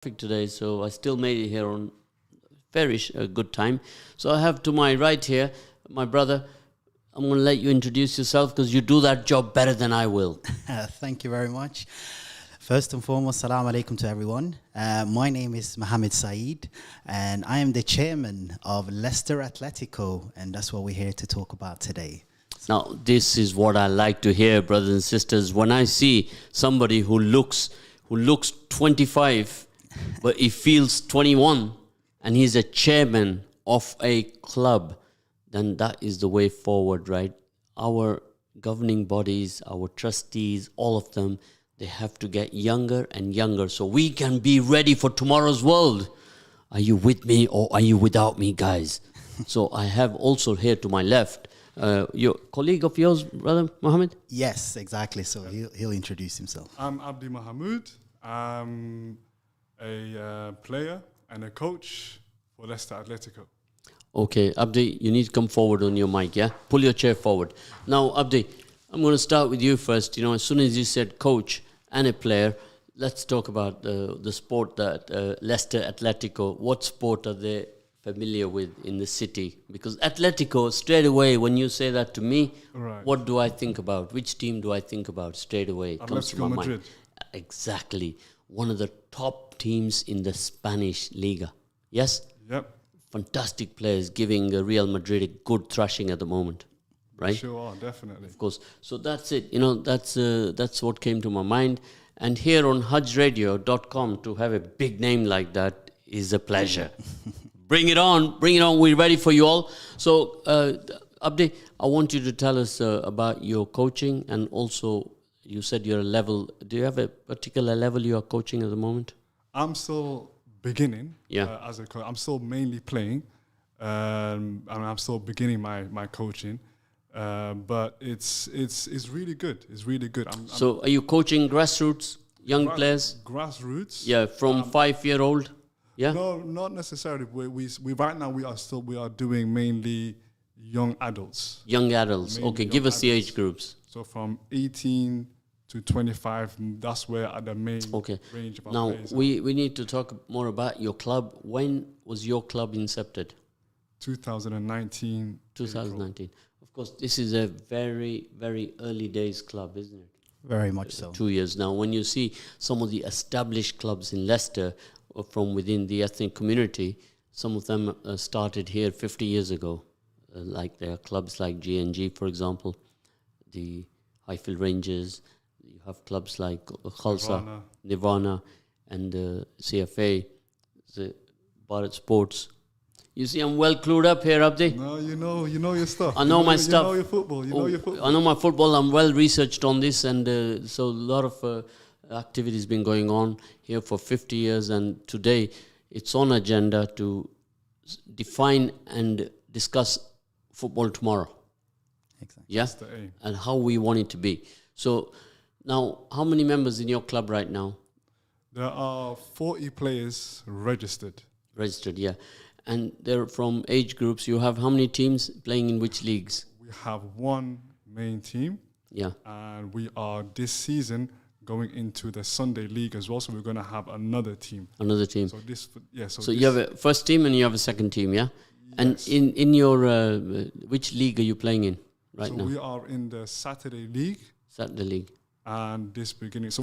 today, so I still made it here on very good time. So I have to my right here, my brother. I'm going to let you introduce yourself because you do that job better than I will. Thank you very much. First and foremost, salam alaikum to everyone. My name is Mohammed Saeed, and I am the chairman of Leicester Atletico, and that's what we're here to talk about today. Now, this is what I like to hear, brothers and sisters. When I see somebody who looks 25, but he feels 21, and he's a chairman of a club, then that is the way forward, right? Our governing bodies, our trustees, all of them, they have to get younger and younger so we can be ready for tomorrow's world. Are you with me or are you without me, guys? So I have also here to my left, your colleague of yours, brother Mohammed? Yes, exactly. So he'll introduce himself. I'm Abdi Mohammed. I'm a player and a coach for Leicester Atletico. Okay, Abdi, you need to come forward on your mic, yeah? Pull your chair forward. Now, Abdi, I'm going to start with you first. You know, as soon as you said coach and a player, let's talk about the sport that Leicester Atletico, what sport are they familiar with in the city? Because Atletico, straight away, when you say that to me, Right. what do I think about? Which team do I think about straight away? It comes to my Atletico mind. Madrid. Exactly. One of the top teams in the Spanish Liga. Yes? Yep. Fantastic players giving Real Madrid a good thrashing at the moment, right? Sure are, definitely. Of course. So that's it. You know, that's what came to my mind. And here on hajradio.com to have a big name like that is a pleasure. Bring it on. Bring it on. We're ready for you all. So, Abdi, I want you to tell us about your coaching, and also you said you're a level. Do you have a particular level you are coaching at the moment? I'm still beginning as a coach. I'm still mainly playing, and I'm still beginning my coaching. But it's really good. It's really good. So, are you coaching grassroots young players? Grassroots. Yeah, from 5-year-old. Yeah. No, not necessarily. We right now we are doing mainly young adults. Young adults. Mainly Okay, young give us the adults. age groups. So from 18 to 25, that's where the main range of our Now, players are. we need to talk more about your club. When was your club incepted? 2019. 2019. Of course, this is a very, very early days club, isn't it? Very much so. 2 years now. When you see some of the established clubs in Leicester from within the ethnic community, some of them started here 50 years ago. Like there are clubs like G&G, for example, the Highfield Rangers. You have clubs like Khalsa, Nirvana, and CFA, the Bharat Sports. You see, I'm well clued up here, Abdi. No, you know your stuff. I know my stuff. You know your football. You know your football. I know my football. I'm well researched on this, and so a lot of activity has been going on here for 50 years. And today, it's on agenda to define and discuss football tomorrow. Exactly. Yeah, That's the aim. and how we want it to be. So now, how many members in your club right now? There are 40 players registered. Registered, yeah. And they're from age groups. You have how many teams playing in which leagues? We have one main team, Yeah. and we are this season going into the Sunday League as well. So we're going to have another team. Another team. So this, yeah. So you have a first team and you have a second team, yeah? And Yes. in your, which league are you playing in right now? We are in the Saturday League, Saturday League. and this beginning. So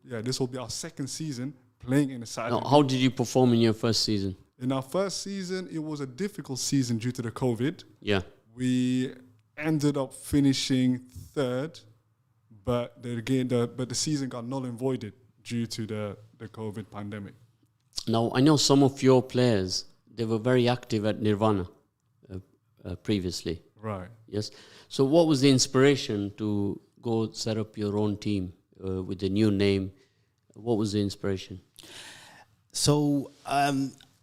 this will be our second season playing in the Saturday. Now, how did you perform in your first season? In our first season, it was a difficult season due to the COVID. Yeah. We ended up finishing third, but the season got null and voided due to the COVID pandemic. Now, I know some of your players, they were very active at Nirvana previously. Right. Yes. So what was the inspiration to go set up your own team with a new name? What was the inspiration? So,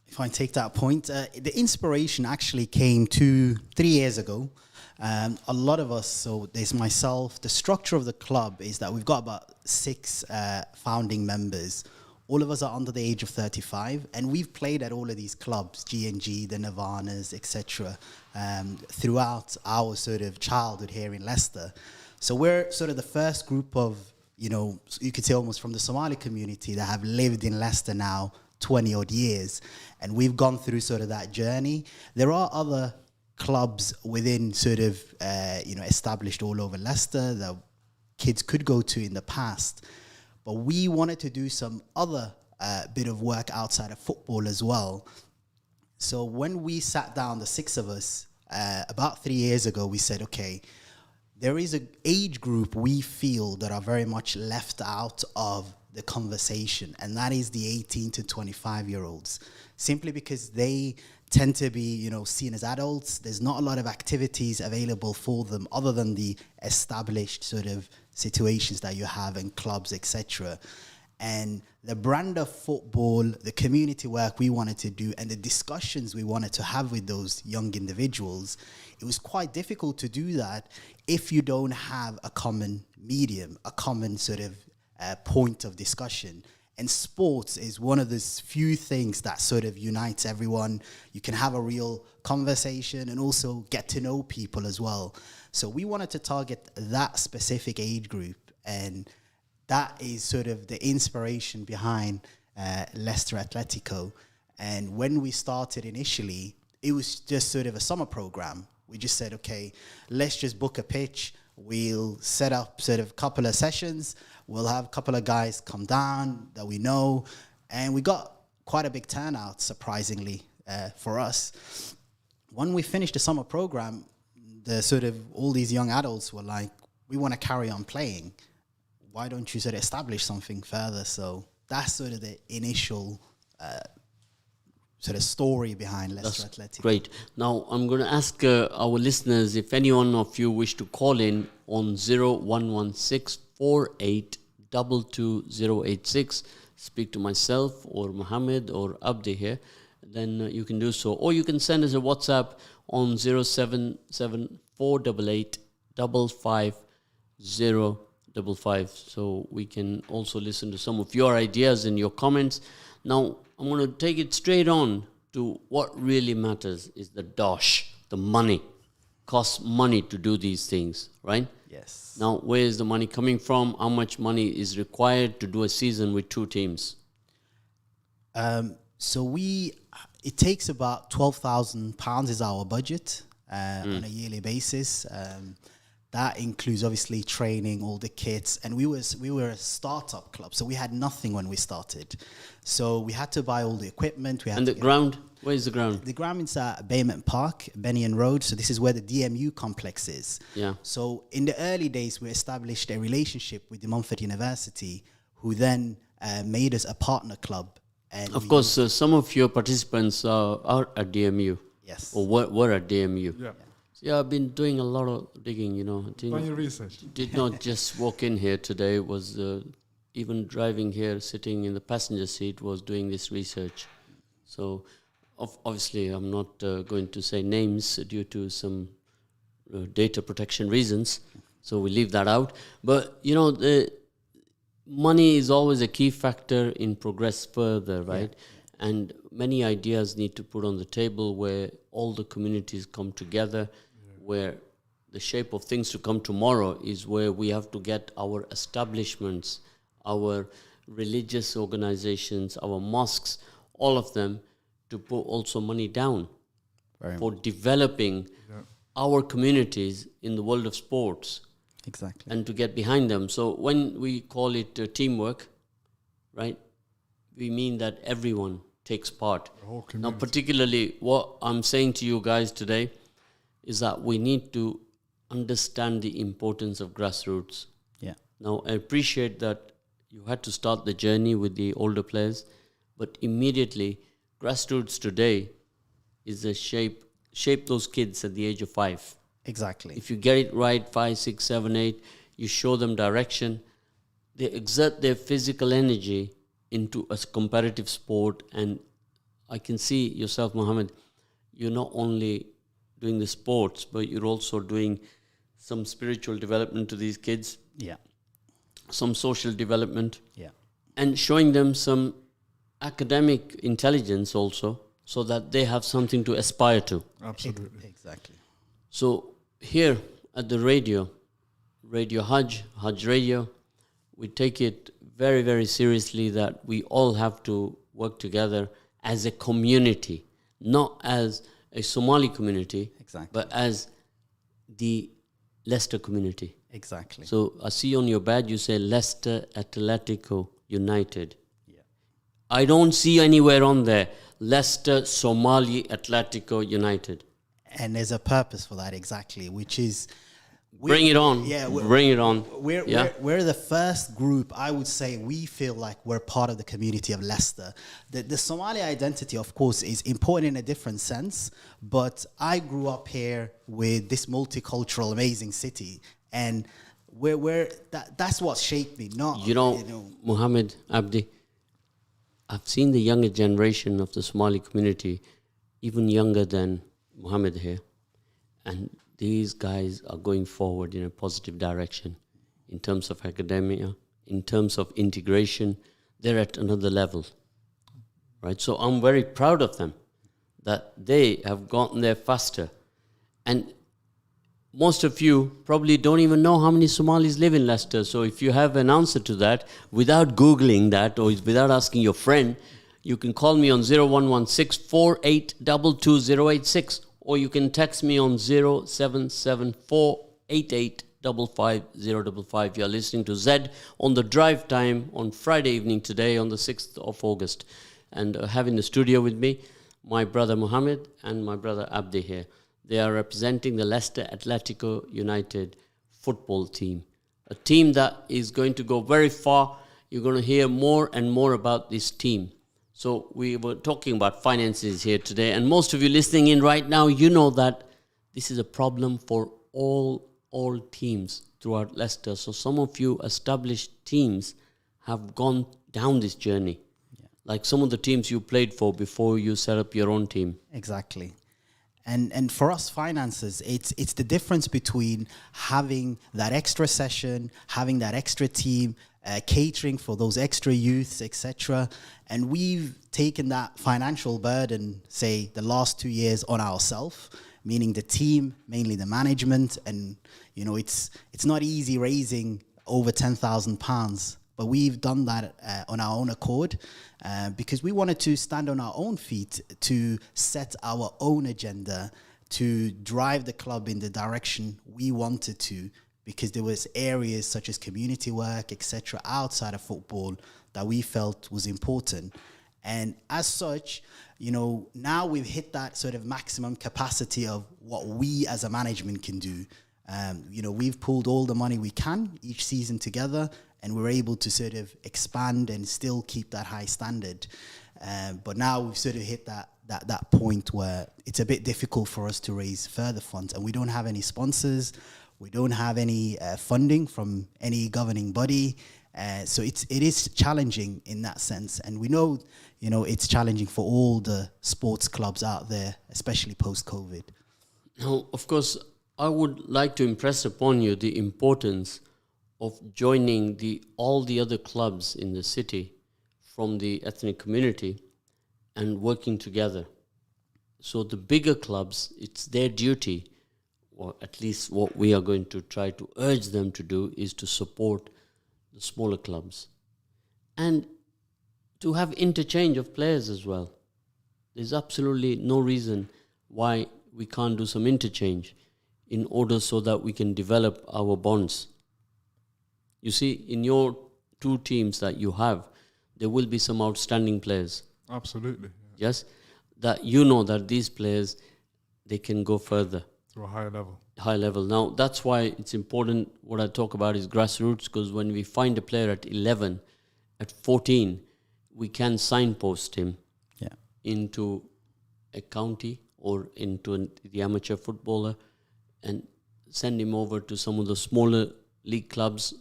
if I take that point, the inspiration actually came 3 years ago. A lot of us, so there's myself, the structure of the club is that we've got about 6 founding members. All of us are under the age of 35, and we've played at all of these clubs, G&G, the Nirvanas, etc., throughout our sort of childhood here in Leicester. So we're sort of the first group of, you know, you could say almost from the Somali community that have lived in Leicester now 20 odd years, and we've gone through sort of that journey. There are other clubs within sort of, established all over Leicester that kids could go to in the past, but we wanted to do some other bit of work outside of football as well. So when we sat down, the six of us, about 3 years ago, we said, okay, there is an age group we feel that are very much left out of the conversation, and that is the 18 to 25-year-olds, simply because they tend to be, seen as adults. There's not a lot of activities available for them other than the established sort of situations that you have in clubs, etc. And the brand of football, the community work we wanted to do, and the discussions we wanted to have with those young individuals, it was quite difficult to do that if you don't have a common medium, a common sort of point of discussion. And sports is one of those few things that sort of unites everyone. You can have a real conversation and also get to know people as well. So we wanted to target that specific age group, and that is sort of the inspiration behind Leicester Atletico. And when we started initially, it was just sort of a summer program. We just said, okay, let's just book a pitch. We'll set up sort of a couple of sessions. We'll have a couple of guys come down that we know. And we got quite a big turnout, surprisingly, for us. When we finished the summer program, all these young adults were like, we want to carry on playing. Why don't you sort of establish something further? So that's sort of the initial sort of story behind Leicester Athletic. Great. Now I'm going to ask our listeners if any one of you wish to call in on 0116 4822 speak to myself or Mohammed or Abdi here, then you can do so. Or you can send us a WhatsApp on 077 488 55055, so we can also listen to some of your ideas and your comments. Now, I'm going to take it straight on to what really matters is the dosh, the money. Costs money to do these things, right? Yes. Now, where is the money coming from? How much money is required to do a season with two teams? It takes about £12,000 is our budget on a yearly basis. That includes obviously training, all the kits, and we were a startup club, so we had nothing when we started. So we had to buy all the equipment. And the ground? Where is the ground? The ground is at Bayment Park, Bennion Road. So this is where the DMU complex is. Yeah. So in the early days, we established a relationship with the Montfort University, who then made us a partner club. And of course, some of your participants are at DMU. Yes. Or were at DMU. Yeah. Yeah, I've been doing a lot of digging, On your research. Did not just walk in here today, was even driving here, sitting in the passenger seat, was doing this research. So, obviously, I'm not going to say names due to some data protection reasons, so we leave that out. But, the money is always a key factor in progress further, right? Yeah. And many ideas need to put on the table where all the communities come together, where the shape of things to come tomorrow is where we have to get our establishments, our religious organizations, our mosques, all of them to put also money down for developing our communities in the world of sports. Exactly. And to get behind them. So when we call it teamwork, right, we mean that everyone takes part. Now, particularly what I'm saying to you guys today is that we need to understand the importance of grassroots. Yeah. Now, I appreciate that you had to start the journey with the older players, but immediately, grassroots today is a shape those kids at the age of 5. Exactly. If you get it right, 5, 6, 7, 8, you show them direction, they exert their physical energy into a competitive sport. And I can see yourself, Mohammed, you're not only doing the sports, but you're also doing some spiritual development to these kids. Yeah. Some social development. Yeah. And showing them some academic intelligence also, so that they have something to aspire to. Absolutely. Exactly. So here at the Radio Haj Radio, we take it very, very seriously that we all have to work together as a community, not as a Somali community, but as the Leicester community. Exactly. So I see on your badge you say Leicester Atletico United. Yeah. I don't see anywhere on there Leicester Somali Atletico United. And there's a purpose for that, exactly, which is... Bring it on. Yeah, bring it on. We're the first group, I would say, we feel like we're part of the community of Leicester. The Somali identity, of course, is important in a different sense, but I grew up here with this multicultural, amazing city, and that's what shaped me, not... You know, Mohammed, Abdi, I've seen the younger generation of the Somali community, even younger than Mohammed here, and these guys are going forward in a positive direction in terms of academia, in terms of integration. They're at another level, right? So I'm very proud of them that they have gotten there faster. And most of you probably don't even know how many Somalis live in Leicester. So if you have an answer to that, without Googling that or without asking your friend, you can call me on 0116 4822 or you can text me on 0774 8855 You're listening to Zed on the drive time on Friday evening today on the 6th of August. And having the studio with me, my brother Mohammed and my brother Abdi here. They are representing the Leicester Atletico United football team. A team that is going to go very far. You're going to hear more and more about this team. So we were talking about finances here today, and most of you listening in right now, you know that this is a problem for all teams throughout Leicester. So some of you established teams have gone down this journey, like some of the teams you played for before you set up your own team. Exactly. And for us, finances, it's the difference between having that extra session, having that extra team, catering for those extra youths, etc. And we've taken that financial burden, say, the last 2 years on ourselves, meaning the team, mainly the management. And, you know, it's not easy raising over £10,000, but we've done that on our own accord because we wanted to stand on our own feet to set our own agenda, to drive the club in the direction we wanted to, because there was areas such as community work, etc., outside of football that we felt was important. And as such, you know, now we've hit that sort of maximum capacity of what we as a management can do. You know, we've pulled all the money we can each season together, and we're able to sort of expand and still keep that high standard. But now we've sort of hit that point where it's a bit difficult for us to raise further funds, and we don't have any sponsors. We don't have any funding from any governing body. So it is challenging in that sense. And we know, you know, it's challenging for all the sports clubs out there, especially post-COVID. Now, of course, I would like to impress upon you the importance of joining all the other clubs in the city from the ethnic community and working together. So the bigger clubs, it's their duty, or at least what we are going to try to urge them to do, is to support the smaller clubs and to have interchange of players as well. There's absolutely no reason why we can't do some interchange in order so that we can develop our bonds. You see, in your two teams that you have, there will be some outstanding players. Absolutely. Yeah. Yes? That you know that these players, they can go further. To a higher level. High level. Now, that's why it's important, what I talk about is grassroots, because when we find a player at 11, at 14, we can signpost him into a county or into the amateur footballer and send him over to some of the smaller league clubs,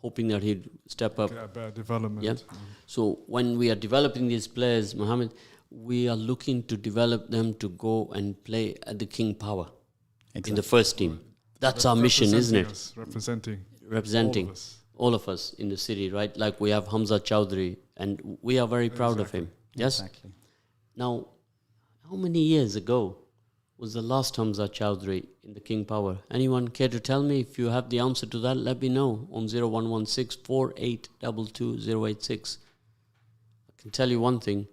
hoping that he'd step up. Get a better development. Yeah. So when we are developing these players, Mohammed, we are looking to develop them to go and play at the King Power. Exactly. In the first team. That's our mission, isn't it? Representing all of us in the city, right? Like we have Hamza Chowdhury, and we are very proud of him. Yes? Exactly. Now, how many years ago was the last Hamza Chowdhury in the King Power? Anyone care to tell me? If you have the answer to that, let me know on 0116 4822 086. I can tell you one thing.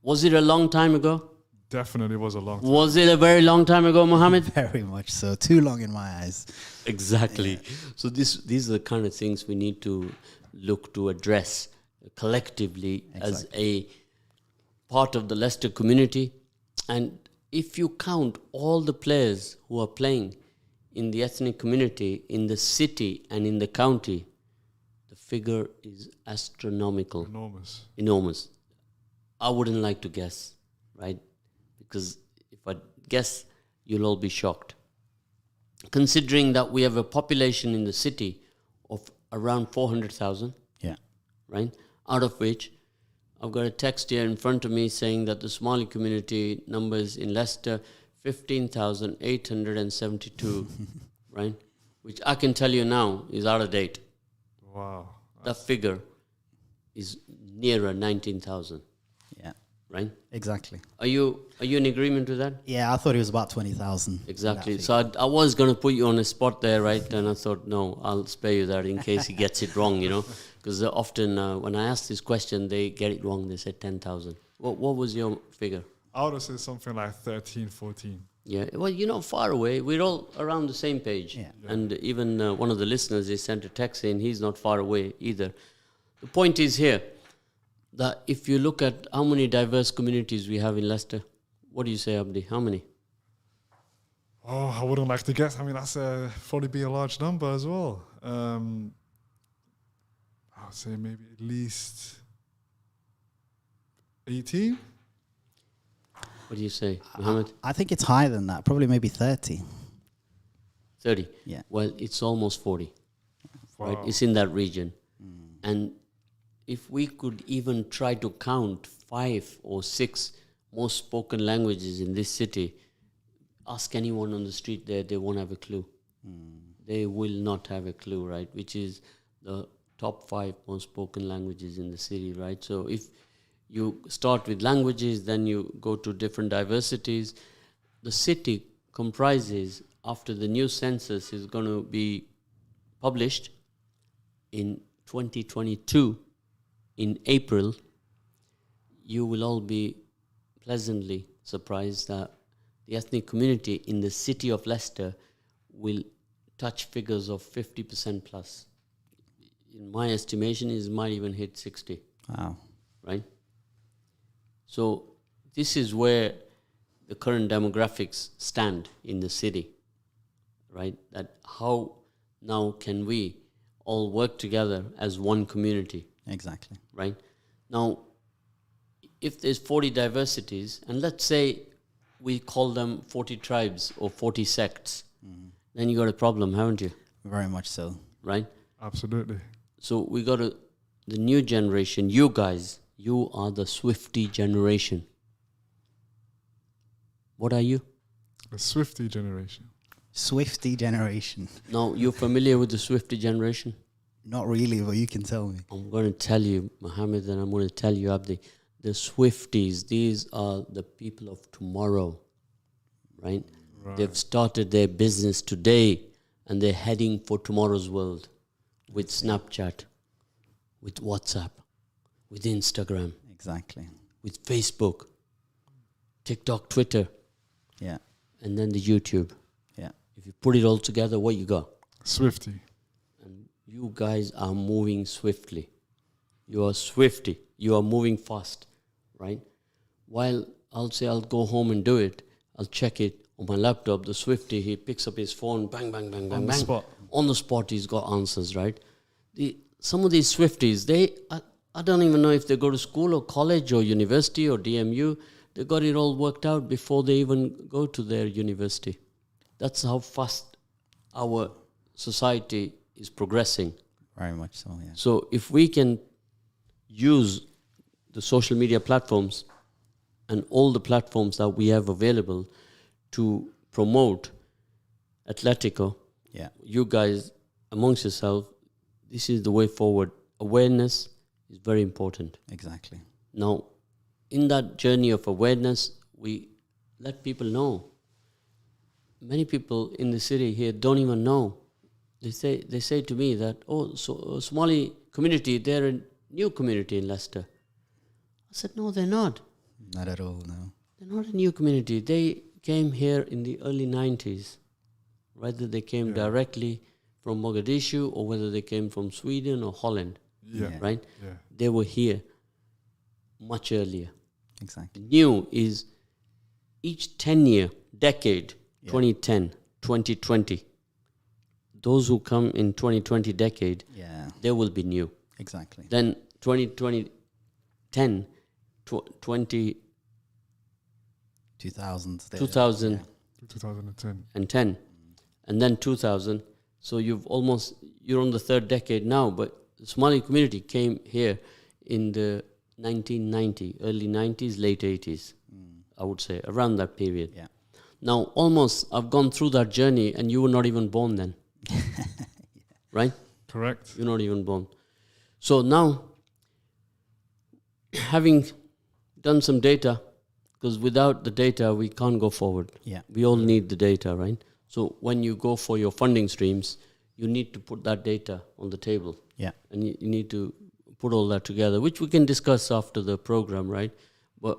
Was it a long time ago? Definitely was a long time. Was it a very long time ago, Mohammed? Very much so. Too long in my eyes. Exactly. So these are the kind of things we need to look to address collectively as a part of the Leicester community. And if you count all the players who are playing in the ethnic community, in the city and in the county, the figure is astronomical. Enormous. I wouldn't like to guess, right? Because if I guess, you'll all be shocked. Considering that we have a population in the city of around 400,000, right? Out of which, I've got a text here in front of me saying that the Somali community numbers in Leicester 15,872, right? Which I can tell you now is out of date. Wow. That figure is nearer 19,000. Yeah. Right? Exactly. Are you in agreement with that? Yeah, I thought it was about 20,000. Exactly. So I was going to put you on a spot there, right? And I thought, no, I'll spare you that in case he gets it wrong, Because often when I ask this question, they get it wrong. They say 10,000. What was your figure? I would have said something like 13, 14. Yeah, well, you're not far away. We're all around the same page. Yeah. And even one of the listeners, they sent a text saying he's not far away either. The point is here, that if you look at how many diverse communities we have in Leicester, what do you say, Abdi? How many? Oh, I wouldn't like to guess. I mean, that's probably be a large number as well. I would say maybe at least 18. What do you say, Mohammed? I think it's higher than that. Probably maybe 30. 30? Yeah. Well, it's almost 40. Wow. Right? It's in that region. And if we could even try to count 5 or 6 most spoken languages in this city, ask anyone on the street there, they won't have a clue. They will not have a clue, right? Which is the top 5 most spoken languages in the city, right? So if you start with languages, then you go to different diversities. The city comprises, after the new census is going to be published in 2022, in April, you will all be pleasantly surprised that the ethnic community in the city of Leicester will touch figures of 50% plus. In my estimation, it might even hit 60. Wow. Right? So this is where the current demographics stand in the city, right? That how now can we all work together as one community? Exactly. Right? Now, if there's 40 diversities, and let's say we call them 40 tribes or 40 sects, then you got a problem, haven't you? Very much so. Right? Absolutely. So we got the new generation, you guys, you are the Swifty generation. What are you? The Swifty generation. Swifty generation. Now, you're familiar with the Swifty generation? Not really, but you can tell me. I'm going to tell you, Mohammed, and I'm going to tell you, Abdi. The Swifties, these are the people of tomorrow, right? They've started their business today, and they're heading for tomorrow's world with Snapchat, with WhatsApp, with Instagram, Exactly. with Facebook, TikTok, Twitter, Yeah. and then the YouTube. Yeah. If you put it all together, what you got? Swifty. And you guys are moving swiftly. You are swifty. You are moving fast, right? While I'll say I'll go home and do it, I'll check it on my laptop. The Swifty, he picks up his phone, bang, bang, bang, bang, On the bang. spot. On the spot, he's got answers, right? Some of these Swifties, I don't even know if they go to school or college or university or DMU. They got it all worked out before they even go to their university. That's how fast our society is progressing. Very much so, yeah. So if we can use the social media platforms and all the platforms that we have available to promote Atletico, Yeah. you guys amongst yourself, this is the way forward. Awareness is very important. Exactly. Now, in that journey of awareness, we let people know. Many people in the city here don't even know. They say to me that, Somali community, they're a new community in Leicester. I said, no, they're not. Not at all, no. They're not a new community. They came here in the early 90s. Whether they came directly from Mogadishu or whether they came from Sweden or Holland, right? Yeah. They were here much earlier. Exactly. New is each 10-year decade, 2010, 2020. Those who come in 2020 decade, they will be new. Exactly. Then 2020, 20, 2000. 2000 2010. and 10, and then 2000. So you're on the third decade now, but the Somali community came here in the 1990, early 90s, late 80s, I would say, around that period. Yeah. Now, almost, I've gone through that journey, and you were not even born then. Right? Correct. You're not even born. So now, having done some data, because without the data, we can't go forward. Yeah. We all need the data, right? So when you go for your funding streams, you need to put that data on the table. Yeah. And you need to put all that together, which we can discuss after the program, right? But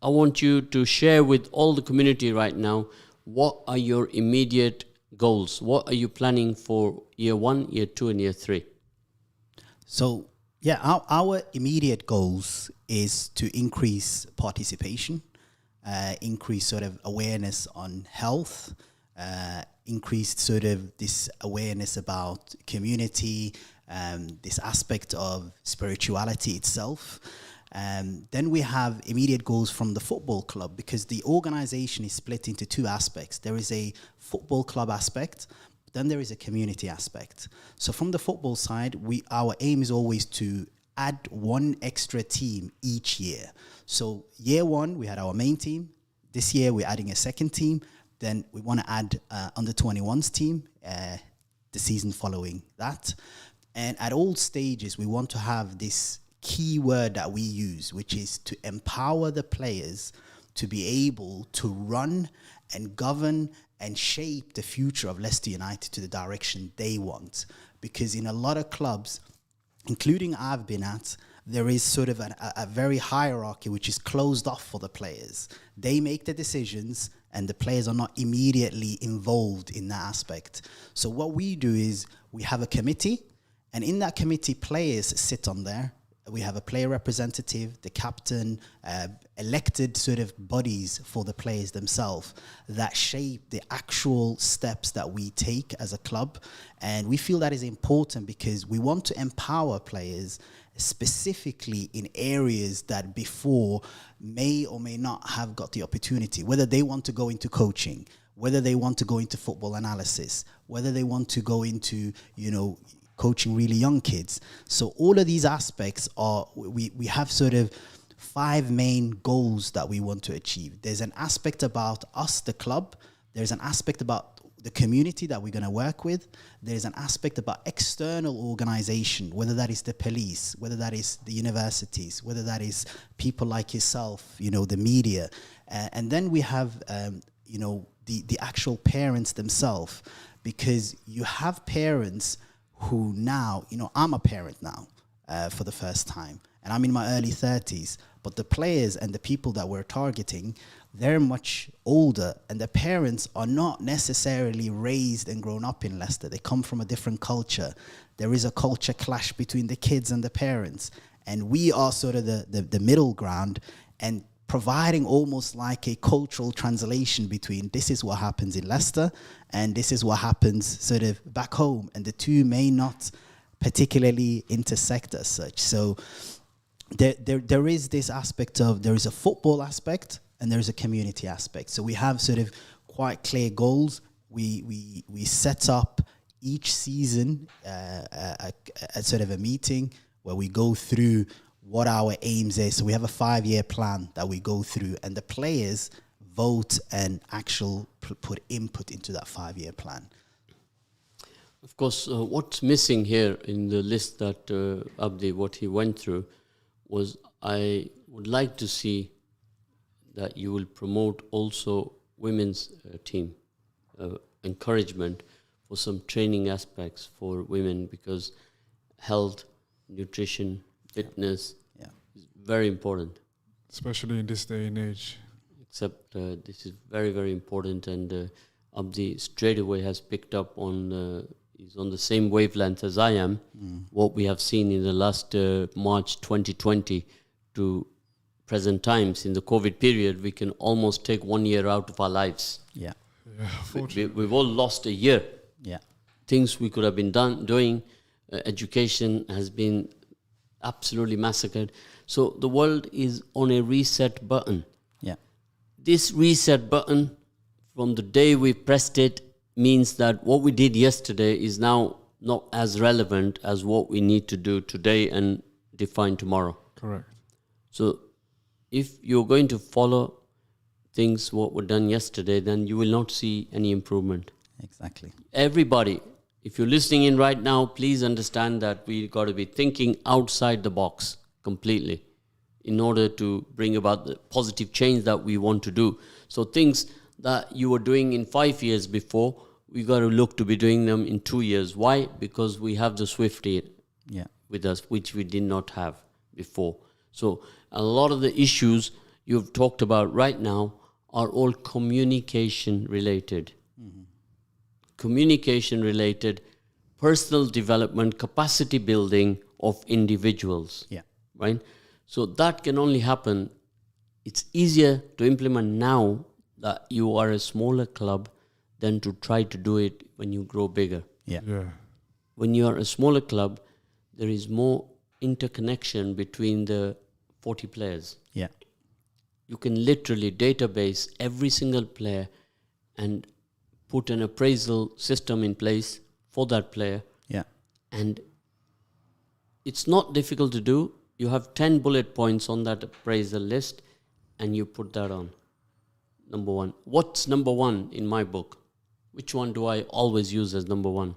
I want you to share with all the community right now, what are your immediate goals? What are you planning for year 1, year 2, and year 3? So, our immediate goals is to increase participation, increase sort of awareness on health, increased sort of this awareness about community, this aspect of spirituality itself. Then we have immediate goals from the football club, because the organization is split into two aspects. There is a football club aspect, then there is a community aspect. So from the football side, our aim is always to add one extra team each year. So year 1, we had our main team. This year, we're adding a second team. Then we want to add under 21s team the season following that. And at all stages, we want to have this key word that we use, which is to empower the players to be able to run and govern and shape the future of Leicester United to the direction they want. Because in a lot of clubs, including I've been at, there is sort of a very hierarchy which is closed off for the players. They make the decisions and the players are not immediately involved in that aspect. So what we do is we have a committee, and in that committee, players sit on there. We have a player representative, the captain, elected sort of bodies for the players themselves that shape the actual steps that we take as a club. And we feel that is important because we want to empower players specifically in areas that before may or may not have got the opportunity, whether they want to go into coaching, whether they want to go into football analysis, whether they want to go into, coaching really young kids. So all of these aspects are, we have sort of 5 main goals that we want to achieve. There's an aspect about us, the club. There's an aspect about the community that we're going to work with. There's an aspect about external organization, whether that is the police, whether that is the universities, whether that is people like yourself, the media. And then we have, the actual parents themselves, because you have parents who now, I'm a parent now for the first time, and I'm in my early 30s, but the players and the people that we're targeting, they're much older, and the parents are not necessarily raised and grown up in Leicester. They come from a different culture. There is a culture clash between the kids and the parents, and we are sort of the middle ground, and providing almost like a cultural translation between this is what happens in Leicester and this is what happens sort of back home, and the two may not particularly intersect as such. So there is this aspect of, there is a football aspect and there is a community aspect. So we have sort of quite clear goals. We set up each season a sort of a meeting where we go through what our aims is. So we have a 5-year plan that we go through, and the players vote and put input into that 5-year plan. Of course, what's missing here in the list that Abdi, what he went through, was I would like to see that you will promote also women's team, encouragement for some training aspects for women, because health, nutrition, fitness is very important. especially in this day and age. Except this is very, very important, and Abdi straight away has picked up on, he's on the same wavelength as I am. What we have seen in the last March 2020 to present times in the COVID period, we can almost take 1 year out of our lives. Yeah. We've all lost a year. Yeah. Things we could have been doing, education has been absolutely massacred. So the world is on a reset button. Yeah. This reset button, from the day we pressed it, means that what we did yesterday is now not as relevant as what we need to do today and define tomorrow. Correct. So if you're going to follow things what were done yesterday, then you will not see any improvement. Exactly. Everybody, if you're listening in right now, please understand that we got to be thinking outside the box completely in order to bring about the positive change that we want to do. So things that you were doing in 5 years before, we got to look to be doing them in 2 years. Why? Because we have the Swifty with us, which we did not have before. So a lot of the issues you've talked about right now are all communication related. Communication related, personal development, capacity building of individuals. Yeah. Right? So that can only happen. It's easier to implement now that you are a smaller club than to try to do it when you grow bigger. Yeah. When you are a smaller club, there is more interconnection between the 40 players. Yeah. You can literally database every single player and put an appraisal system in place for that player. Yeah. And it's not difficult to do. You have 10 bullet points on that appraisal list and you put that on. Number one. What's number one in my book? Which one do I always use as number one?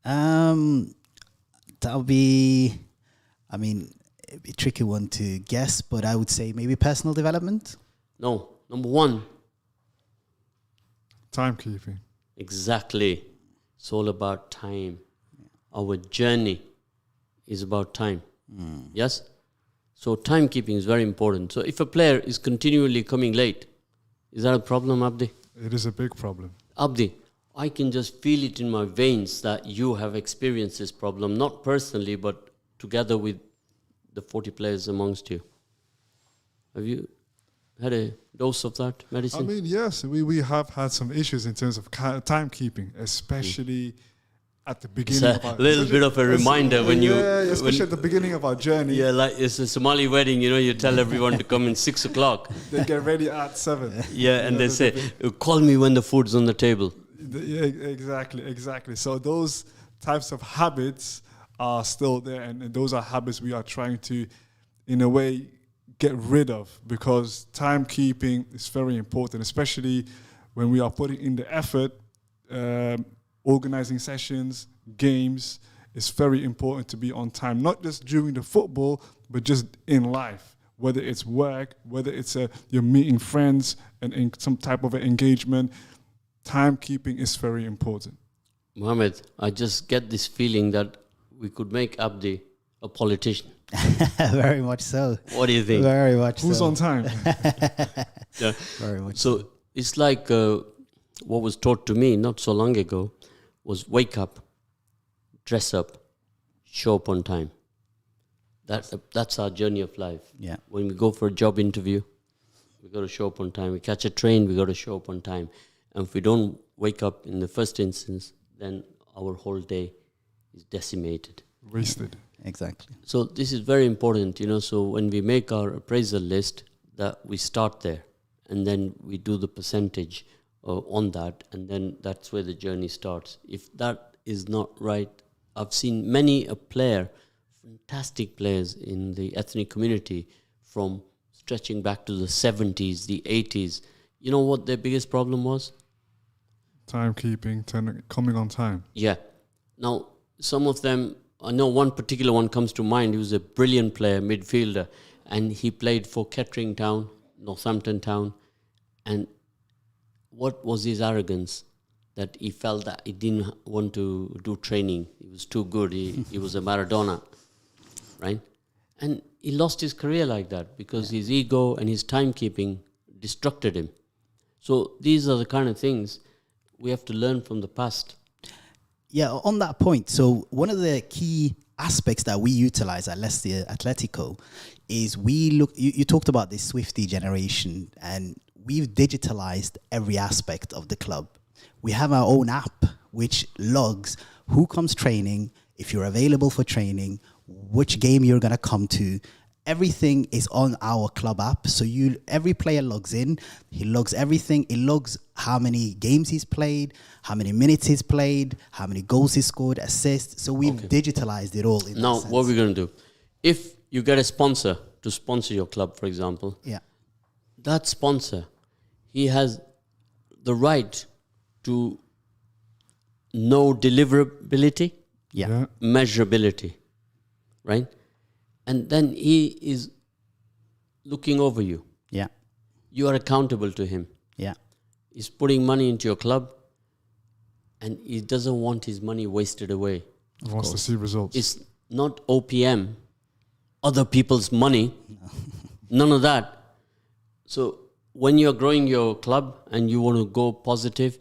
That'll be, I mean, it'd be a tricky one to guess, but I would say maybe personal development. No, number one. Timekeeping. Exactly. It's all about time. Our journey is about time. Yes? So timekeeping is very important. So if a player is continually coming late, is that a problem, Abdi? It is a big problem. Abdi, I can just feel it in my veins that you have experienced this problem, not personally, but together with the 40 players amongst you. Have you had a dose of that medicine? I mean, yes, we have had some issues in terms of timekeeping, especially at the beginning It's of our... a little bit of a reminder when you... Yeah, especially at the beginning of our journey. Yeah, like it's a Somali wedding, you know, you tell everyone to come in 6 o'clock. They get ready at 7. Yeah, and they say, call me when the food's on the table. Yeah, exactly. So those types of habits are still there, and those are habits we are trying to, in a way, get rid of, because timekeeping is very important, especially when we are putting in the effort. Organizing sessions, games, it's very important to be on time, not just during the football, but just in life, whether it's work, whether it's you're meeting friends and in some type of an engagement. Timekeeping is very important. Mohammed, I just get this feeling that we could make Abdi a politician. Very much so. What do you think? Very much Who's so. on time? Yeah. Very much So it's like what was taught to me not so long ago was wake up, dress up, show up on time. That's our journey of life. Yeah. When we go for a job interview, we got to show up on time. We catch a train, we got to show up on time. And if we don't wake up in the first instance, then our whole day is decimated. Wasted. Exactly. So this is very important, you know. So when we make our appraisal list, that we start there, and then we do the percentage on that, and then that's where the journey starts. If that is not right, I've seen many a player, fantastic players in the ethnic community, from stretching back to the 70s, the 80s. You know what their biggest problem was? Timekeeping, coming on time. Yeah. Now, some of them, I know one particular one comes to mind. He was a brilliant player, midfielder, and he played for Kettering Town, Northampton Town. And what was his arrogance? That he felt that he didn't want to do training. He was too good. He was a Maradona, right? And he lost his career like that because his ego and his timekeeping destructed him. So these are the kind of things we have to learn from the past. Yeah, on that point, so one of the key aspects that we utilize at Leicester Atletico is we look, you talked about this Swiftie generation, and we've digitalized every aspect of the club. We have our own app which logs who comes training, if you're available for training, which game you're going to come to. Everything is on our club app. So every player logs in, he logs everything. He logs how many games he's played, how many minutes he's played, how many goals he scored, assists. So we've digitalized it all. Now, what we're going to do, if you get a sponsor to sponsor your club, for example, that sponsor, he has the right to know deliverability, measurability, right? And then he is looking over you. Yeah. You are accountable to him. Yeah. He's putting money into your club, and he doesn't want his money wasted away. He wants to see results. It's not OPM, other people's money. None of that. So when you're growing your club and you want to go positive,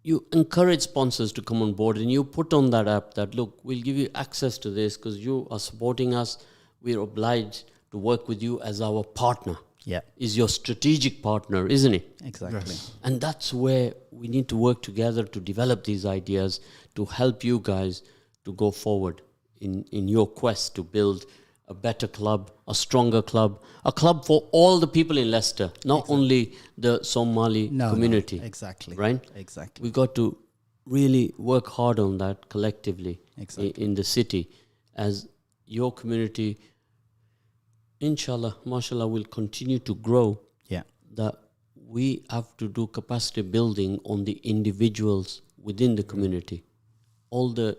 you encourage sponsors to come on board, and you put on that app that, look, we'll give you access to this because you are supporting us. We're obliged to work with you as our partner. Yeah. Is your strategic partner, isn't it? Exactly. Yes. And that's where we need to work together to develop these ideas to help you guys to go forward in your quest to build a better club, a stronger club, a club for all the people in Leicester, not only the Somali community. No, exactly. Right? Exactly. We got to really work hard on that collectively in the city as your community, inshallah, mashallah, will continue to grow. Yeah. That we have to do capacity building on the individuals within the community. All the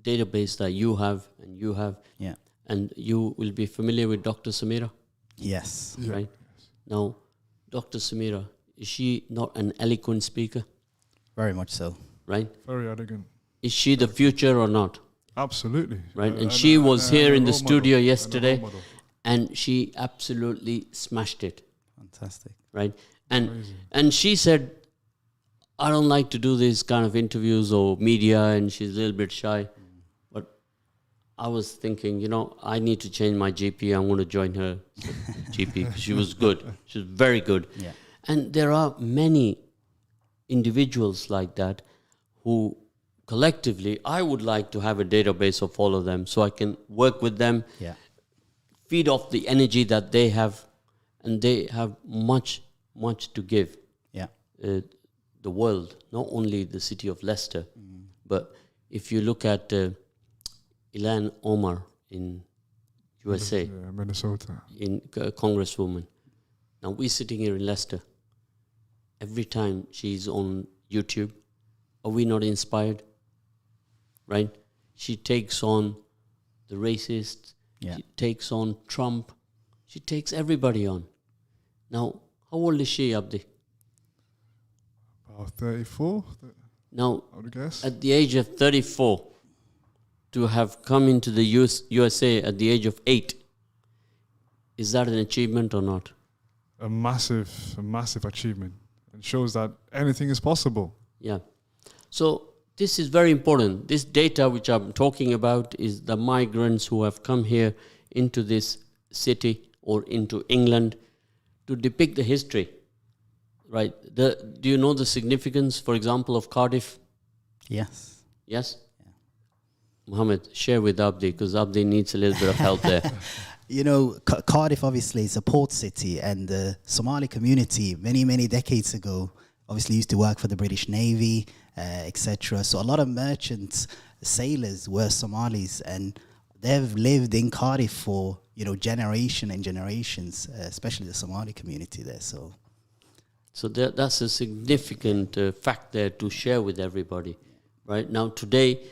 database that you have and you have. Yeah. And you will be familiar with Dr. Samira? Yes. Right? Now, Dr. Samira, is she not an eloquent speaker? Very much so. Right? Very elegant. Is she the future or not? Absolutely. Right? And she was here in the studio yesterday, and she absolutely smashed it. Fantastic. Right? And she said, I don't like to do these kind of interviews or media, and she's a little bit shy. I was thinking, I need to change my GP. I'm going to join her GP. She was good. She was very good. Yeah. And there are many individuals like that who collectively, I would like to have a database of all of them so I can work with them, feed off the energy that they have, and they have much, much to give. Yeah. The world, not only the city of Leicester, but if you look at Ilan Omar in USA, Minnesota, in Congresswoman. Now we're sitting here in Leicester. Every time she's on YouTube, are we not inspired? Right? She takes on the racists. She takes on Trump. She takes everybody on. Now, how old is she, Abdi? About 34. Now, I would guess. at the age of 34, to have come into the USA at the age of 8, is that an achievement or not? A massive achievement. It shows that anything is possible. Yeah. So this is very important. This data which I'm talking about is the migrants who have come here into this city or into England to depict the history. Right? Do you know the significance, for example, of Cardiff? Yes. Yes? Mohammed, share with Abdi, because Abdi needs a little bit of help there. Cardiff obviously is a port city, and the Somali community many, many decades ago obviously used to work for the British Navy, etc. So a lot of merchants, sailors were Somalis, and they've lived in Cardiff for, generation and generations, especially the Somali community there. So that's a significant fact there to share with everybody. Right? Now today,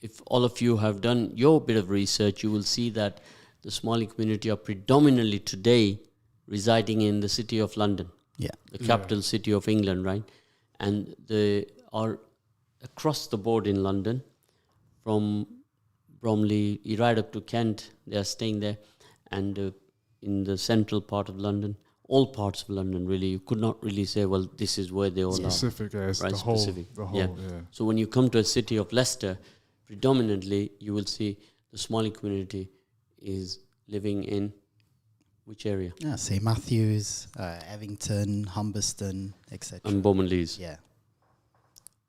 if all of you have done your bit of research, you will see that the Somali community are predominantly today residing in the city of London, the capital city of England, right? And they are across the board in London, from Bromley, right up to Kent, they are staying there. And in the central part of London, all parts of London, really, you could not really say, well, this is where they all specific, are. Yes, right, the specific. whole, yeah. So when you come to a city of Leicester, predominantly you will see the Somali community is living in which area? Yeah, St. Matthews, Evington, Humberston, etc. And Bowman Lees. Yeah.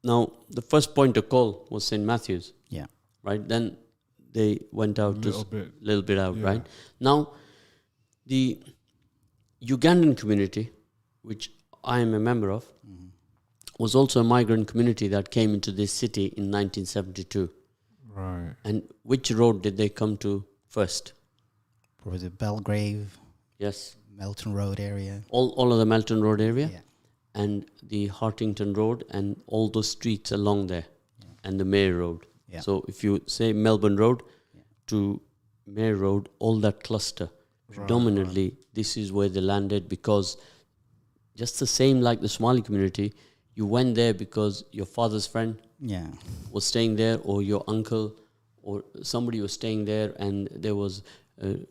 Now, the first point of call was St. Matthews. Yeah. Right? Then they went out a little bit out, right? Now, the Ugandan community, which I am a member of, was also a migrant community that came into this city in 1972. Right. And which road did they come to first? Was it Belgrave? Yes. Melton Road area. All of the Melton Road area. Yeah. And the Hartington Road and all those streets along there. Yeah. And the Mayor Road. Yeah. So if you say Melbourne Road to Mayor Road, all that cluster, predominantly this is where they landed, because just the same like the Somali community, you went there because your father's friend was staying there, or your uncle or somebody was staying there, and there was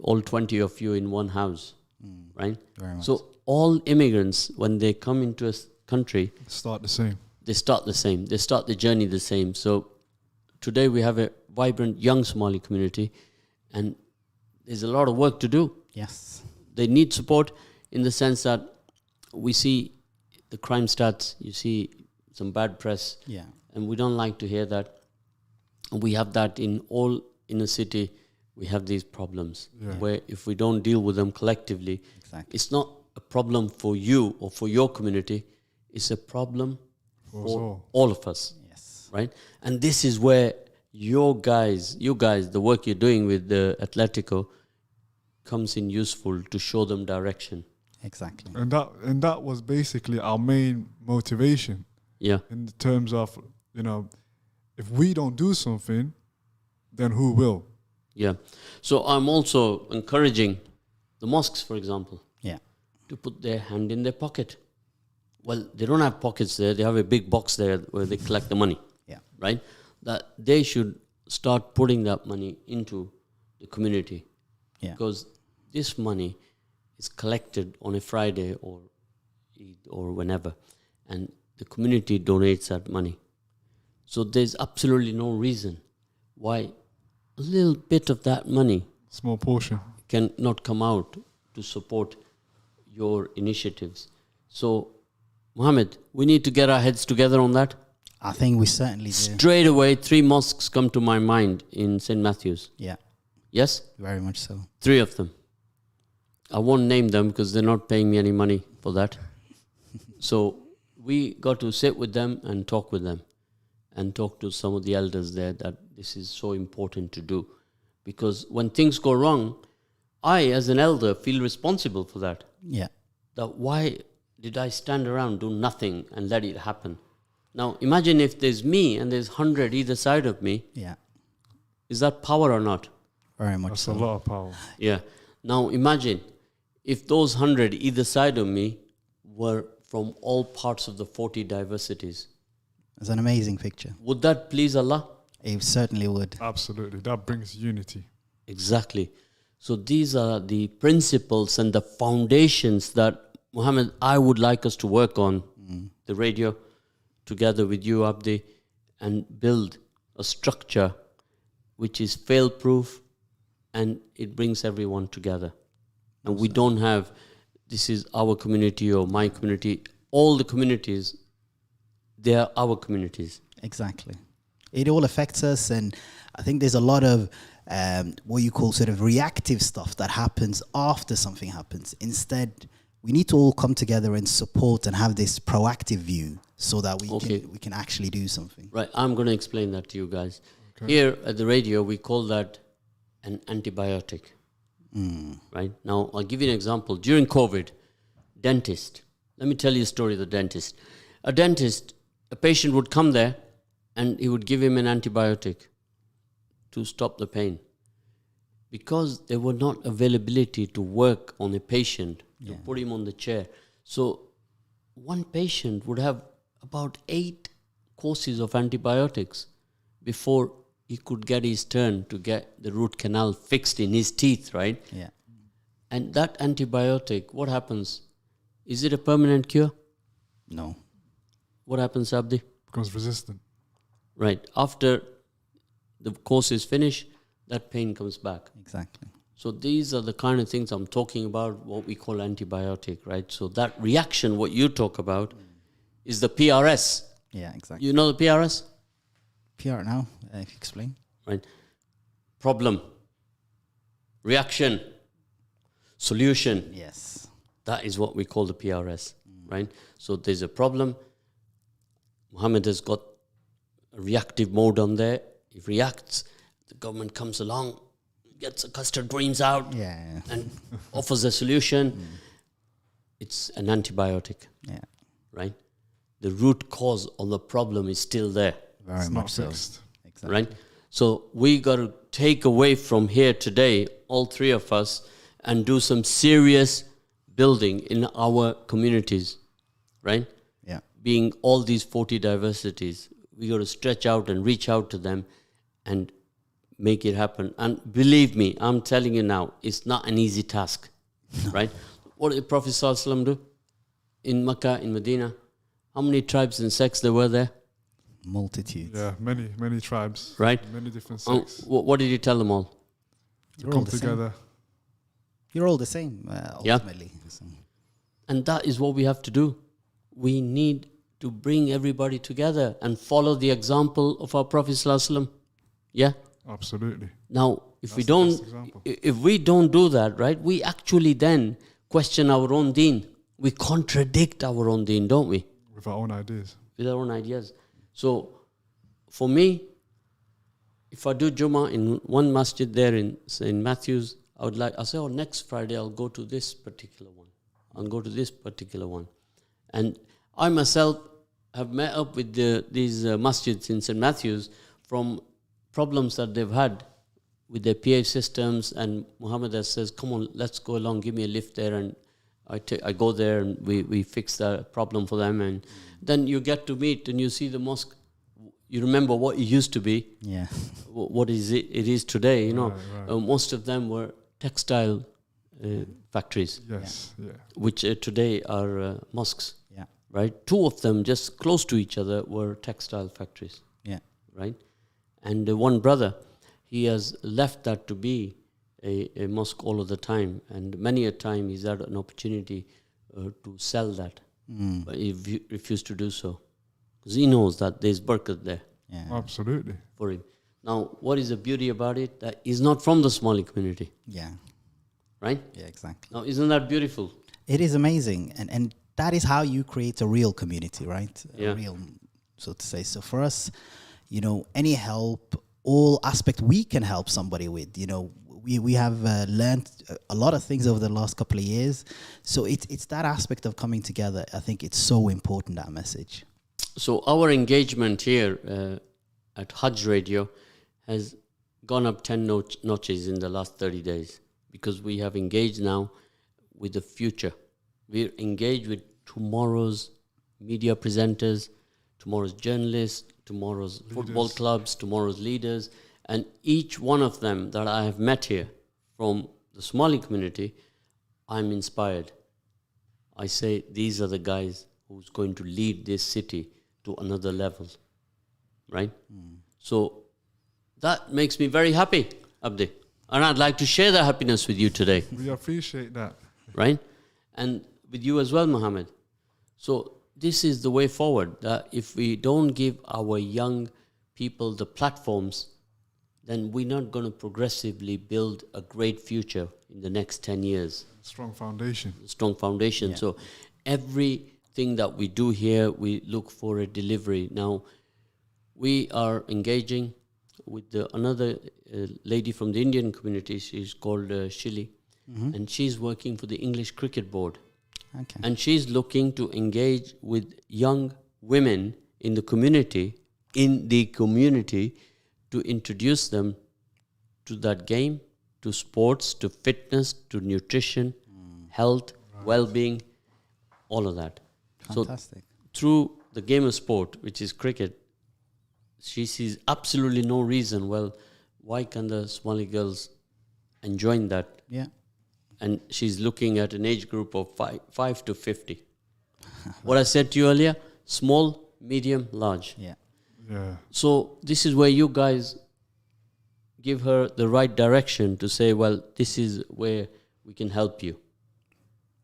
all 20 of you in one house, right? So all immigrants, when they come into a country, start the same. They start the same. They start the journey the same. So today we have a vibrant young Somali community, and there's a lot of work to do. Yes. They need support in the sense that we see the crime stats, you see some bad press, and we don't like to hear that. And we have that in all inner city. We have these problems where if we don't deal with them collectively, it's not a problem for you or for your community. It's a problem for all of us, right? And this is where you guys, the work you're doing with the Atletico comes in useful to show them direction. Exactly. And that was basically our main motivation. Yeah. In terms of, if we don't do something, then who will? Yeah. So I'm also encouraging the mosques, for example, to put their hand in their pocket. Well, they don't have pockets there. They have a big box there where they collect the money. Right? That they should start putting that money into the community. Because this money is collected on a Friday or Eid or whenever, and the community donates that money. So there's absolutely no reason why a little bit of that money, small portion, can not come out to support your initiatives. So, Mohammed, we need to get our heads together on that. I think we certainly do. Straight away, 3 mosques come to my mind in St. Matthews. Yeah. Yes? Very much so. 3 of them. I won't name them because they're not paying me any money for that. So we got to sit with them and talk with them and talk to some of the elders there that this is so important to do. Because when things go wrong, I, as an elder, feel responsible for that. Yeah. That why did I stand around, do nothing and let it happen? Now, imagine if there's me and there's 100 either side of me. Yeah. Is that power or not? Very much That's so. a lot of power. Yeah. Now, imagine if those 100 either side of me were from all parts of the 40 diversities. It's an amazing picture. Would that please Allah? It certainly would. Absolutely. That brings unity. Exactly. So these are the principles and the foundations that, Muhammad, I would like us to work on, the radio, together with you, Abdi, and build a structure which is fail-proof and it brings everyone together. And we don't have, this is our community or my community. All the communities, they are our communities. Exactly. It all affects us, and I think there's a lot of what you call sort of reactive stuff that happens after something happens. Instead, we need to all come together and support and have this proactive view so that we can actually do something. Right, I'm going to explain that to you guys. Okay. Here at the radio, we call that an antibiotic. Right? Now, I'll give you an example. During COVID, dentist. Let me tell you a story of the dentist. A dentist, a patient would come there and he would give him an antibiotic to stop the pain. Because there were not availability to work on a patient, to put him on the chair. So one patient would have about 8 courses of antibiotics before he could get his turn to get the root canal fixed in his teeth, right? Yeah. And that antibiotic, what happens? Is it a permanent cure? No. What happens, Abdi? Becomes resistant. Right. After the course is finished, that pain comes back. Exactly. So these are the kind of things I'm talking about, what we call antibiotic, right? So that reaction, what you talk about, is the PRS. Yeah, exactly. You know the PRS? PR now, if you explain. Right. Problem, reaction, solution. Yes. That is what we call the PRS, right? So there's a problem. Mohammed has got a reactive mode on there. He reacts. The government comes along, gets the custard dreams out, Yeah. and offers a solution. It's an antibiotic, Yeah. right? The root cause of the problem is still there, Very It's much not so. fixed. Exactly. right? So we got to take away from here today, all three of us, and do some serious building in our communities, right? Yeah. Being all these 40 diversities, we got to stretch out and reach out to them and make it happen. And believe me, I'm telling you now, it's not an easy task, right? What did Prophet ﷺ do in Mecca, in Medina? How many tribes and sects there were there? Multitudes. Yeah, many tribes. Right. Many different sects. What did he tell them all? You're all Come the same. together. You're all the same, Yeah. ultimately. So, And that is what we have to do. We need to bring everybody together and follow the example of our Prophet ﷺ. Yeah? Absolutely. Now, if That's we the don't, best example. if we don't do that, right, we actually then question our own deen. We contradict our own deen, don't we? With our own ideas. With our own ideas. So, for me, if I do Jummah in one masjid there in St. Matthews, I'll say, oh, next Friday I'll go to this particular one. I'll go to this particular one. And I myself have met up with these masjids in St. Matthews from problems that they've had with their PA systems, and Muhammad says, come on, let's go along, give me a lift there, and I go there and we fix that problem for them, and then you get to meet and you see the mosque. You remember what it used to be, yeah. what is it is today, you know. Right. Most of them were textile factories, Yes, yeah. which today are mosques, Yeah. right? Two of them just close to each other were textile factories, Yeah. right? And one brother, he has left that to be a mosque all of the time, and many a time he's had an opportunity to sell that, but he refused to do so because he knows that there's barakat there Yeah. Absolutely. for him. Now, what is the beauty about it? That he's not from the Somali community, Yeah. right? Yeah, exactly. Now, isn't that beautiful? It is amazing. And that is how you create a real community, right? Yeah. A real, so to say. So for us, any help, all aspect we can help somebody with, we have learned a lot of things over the last couple of years. So it's that aspect of coming together. I think it's so important, that message. So our engagement here at Haj Radio has gone up 10 notches in the last 30 days because we have engaged now with the future. We're engaged with tomorrow's media presenters, tomorrow's journalists, tomorrow's football clubs, tomorrow's leaders, and each one of them that I have met here from the Somali community, I'm inspired. I say, these are the guys who's going to lead this city to another level, right? So that makes me very happy, Abdi. And I'd like to share that happiness with you today, We appreciate that. right? And with you as well, Mohammed. So this is the way forward, that if we don't give our young people the platforms, then we're not going to progressively build a great future in the next 10 years. Strong foundation. Strong foundation. Yeah. So everything that we do here, we look for a delivery. Now, we are engaging with another lady from the Indian community. She's called Shili, and she's working for the English Cricket Board. Okay. And she's looking to engage with young women in the community, to introduce them to that game, to sports, to fitness, to nutrition, health, well-being, all of that. Fantastic. So through the game of sport, which is cricket, she sees absolutely no reason. Well, why can the Somali girls enjoy that? Yeah. And she's looking at an age group of 5 to 50. What I said to you earlier, small, medium, large. Yeah. Yeah. So this is where you guys give her the right direction to say, well, this is where we can help you.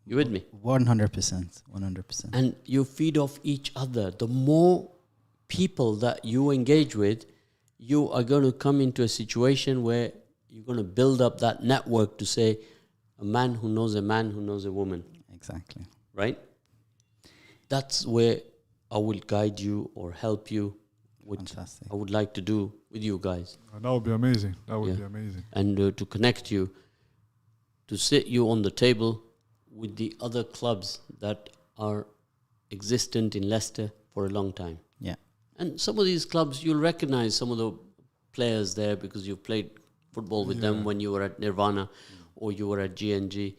You with me? 100%. 100%. And you feed off each other. The more people that you engage with, you are going to come into a situation where you're going to build up that network to say, a man who knows a man who knows a woman. Exactly. Right? That's where I will guide you or help you, which Fantastic. I would like to do with you guys. That would be amazing. That would Yeah. be amazing. And to connect you, to sit you on the table with the other clubs that are existent in Leicester for a long time. Yeah. And some of these clubs, you'll recognize some of the players there because you've played football with them when you were at Nirvana or you were at GNG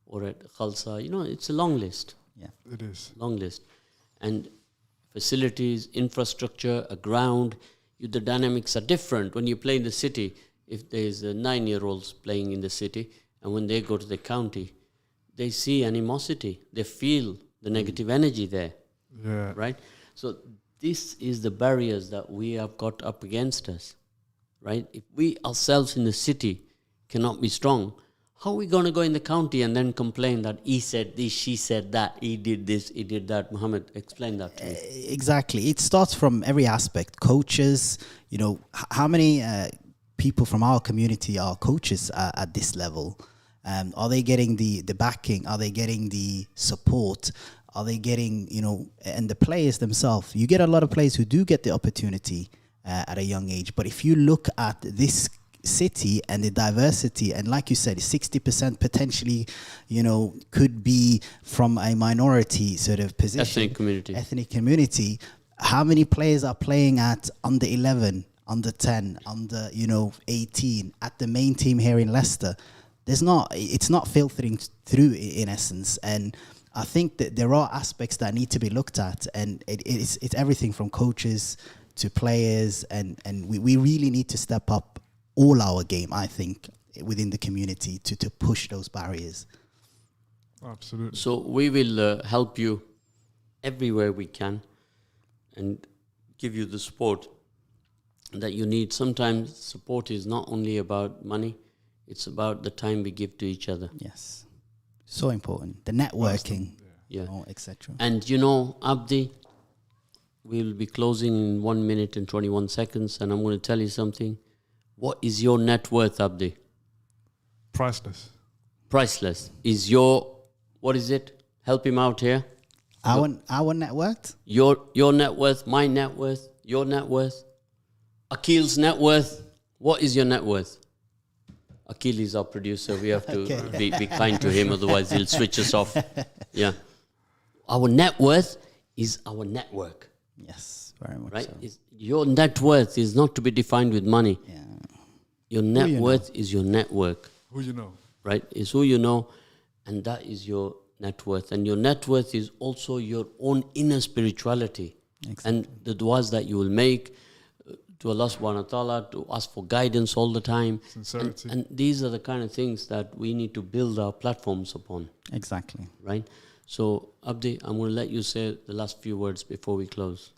or at Khalsa. You know, it's a long list. Yeah. It is. Long list. And facilities, infrastructure, a ground, the dynamics are different. When you play in the city, if there's 9-year-olds playing in the city and when they go to the county, they see animosity. They feel the negative energy there. Yeah. Right? So this is the barriers that we have got up against us. Right? If we ourselves in the city cannot be strong, how are we going to go in the county and then complain that he said this, she said that, he did this, he did that? Mohammed, explain that to me. Exactly. It starts from every aspect. Coaches, how many people from our community are coaches at this level? Are they getting the backing? Are they getting the support? Are they getting, and the players themselves? You get a lot of players who do get the opportunity at a young age. But if you look at this city and the diversity, and like you said, 60% potentially, could be from a minority sort of position. Ethnic community. How many players are playing at under 11, under 10, under, 18 at the main team here in Leicester? It's not filtering through in essence. And I think that there are aspects that need to be looked at, and it's everything from coaches to players, and we really need to step up all our game, I think, within the community to push those barriers. Absolutely. So we will help you everywhere we can and give you the support that you need. Sometimes support is not only about money, it's about the time we give to each other. Yes. So important. The networking, Yeah. etc. And Abdi, we'll be closing in 1 minute and 21 seconds, and I'm going to tell you something. What is your net worth, Abdi? Priceless. Priceless. What is it? Help him out here. Our net worth? Your net worth, my net worth, your net worth, Akil's net worth. What is your net worth? Akil is our producer. We have to be kind to him, otherwise he'll switch us off. Yeah. Our net worth is our network. Yes, very much right? so. Your net worth is not to be defined with money. Yeah. Your net worth is your network. Who you know. Right? It's who you know, and that is your net worth. And your net worth is also your own inner spirituality. Exactly. And the du'as that you will make to Allah subhanahu wa ta'ala, to ask for guidance all the time. Sincerity. And these are the kind of things that we need to build our platforms upon. Exactly. Right? So, Abdi, I'm going to let you say the last few words before we close.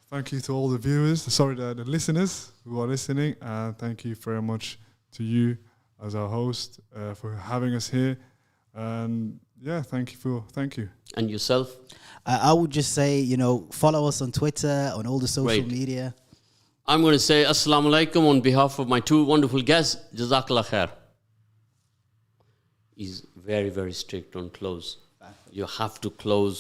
Thank you to all the viewers, the listeners who are listening, and thank you very much to you as our host for having us here. And thank you. And yourself? I would just say, follow us on Twitter, on all the social media. I'm going to say Assalamu alaikum on behalf of my two wonderful guests. Jazakallah khair. He's very, very strict on close. You have to close